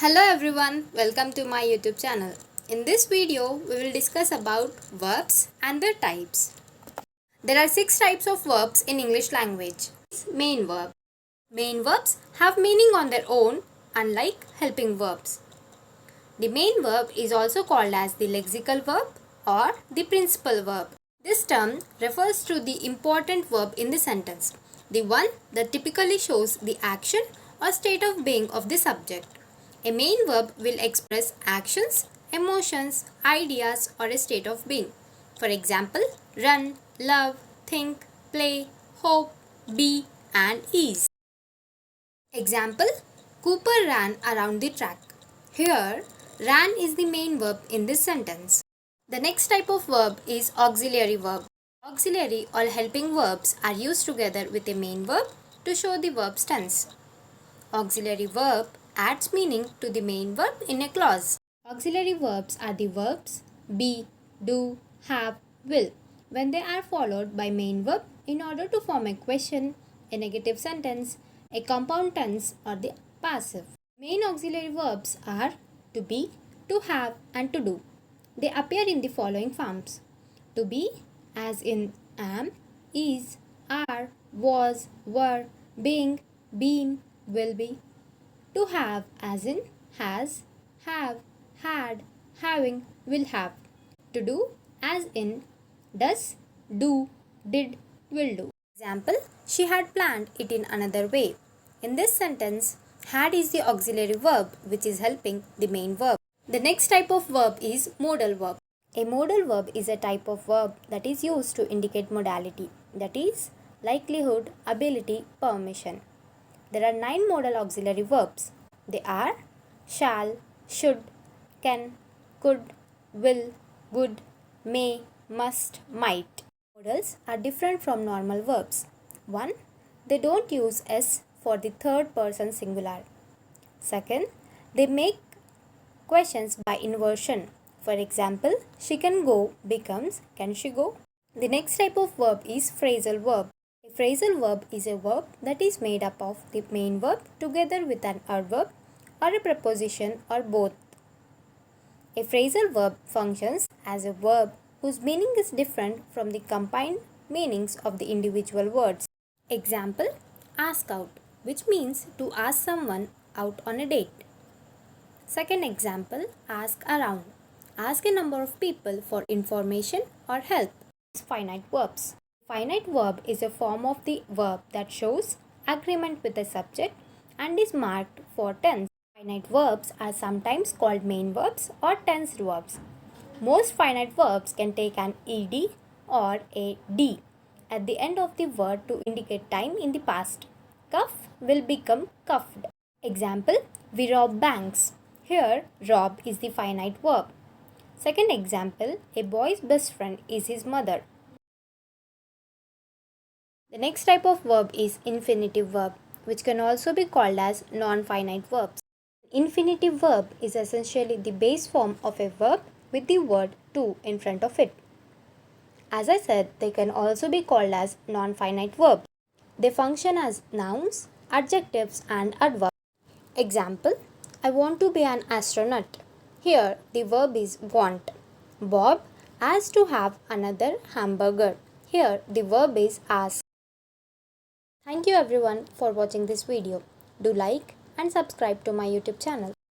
Hello everyone, welcome to my YouTube channel. In this video, we will discuss about verbs and their types. There are 6 types of verbs in English language. Main verb. Main verbs have meaning on their own, unlike helping verbs. The main verb is also called as the lexical verb or the principal verb. This term refers to the important verb in the sentence, the one that typically shows the action or state of being of the subject. A main verb will express actions, emotions, ideas, or a state of being. For example, run, love, think, play, hope, be, and is. Example, Cooper ran around the track. Here, ran is the main verb in this sentence. The next type of verb is auxiliary verb. Auxiliary or helping verbs are used together with a main verb to show the verb's tense. Auxiliary verb adds meaning to the main verb in a clause. Auxiliary verbs are the verbs be, do, have, will when they are followed by main verb in order to form a question, a negative sentence, a compound tense, or the passive. Main auxiliary verbs are to be, to have, and to do. They appear in the following forms. To be as in am, is, are, was, were, being, been, will be. To have as in has, have, had, having, will have. To do as in does, do, did, will do. Example, she had planned it in another way. In this sentence, had is the auxiliary verb which is helping the main verb. The next type of verb is modal verb. A modal verb is a type of verb that is used to indicate modality, that is, likelihood, ability, permission. There are 9 modal auxiliary verbs. They are shall, should, can, could, will, would, may, must, might. Modals are different from normal verbs. 1. They don't use S for the third person singular. 2. They make questions by inversion. For example, she can go becomes can she go? The next type of verb is phrasal verb. A phrasal verb is a verb that is made up of the main verb together with an adverb or a preposition or both. A phrasal verb functions as a verb whose meaning is different from the combined meanings of the individual words. Example, ask out, which means to ask someone out on a date. Second example, ask around. Ask a number of people for information or help. Finite verbs. Finite verb is a form of the verb that shows agreement with the subject and is marked for tense. Finite verbs are sometimes called main verbs or tensed verbs. Most finite verbs can take an ed or a d at the end of the word to indicate time in the past. Cuff will become cuffed. Example, we rob banks. Here, rob is the finite verb. Second example, a boy's best friend is his mother. The next type of verb is infinitive verb, which can also be called as non-finite verbs. Infinitive verb is essentially the base form of a verb with the word to in front of it. As I said, they can also be called as non-finite verbs. They function as nouns, adjectives, and adverbs. Example, I want to be an astronaut. Here, the verb is want. Bob asks to have another hamburger. Here, the verb is ask. Thank you everyone for watching this video. Do like and subscribe to my YouTube channel.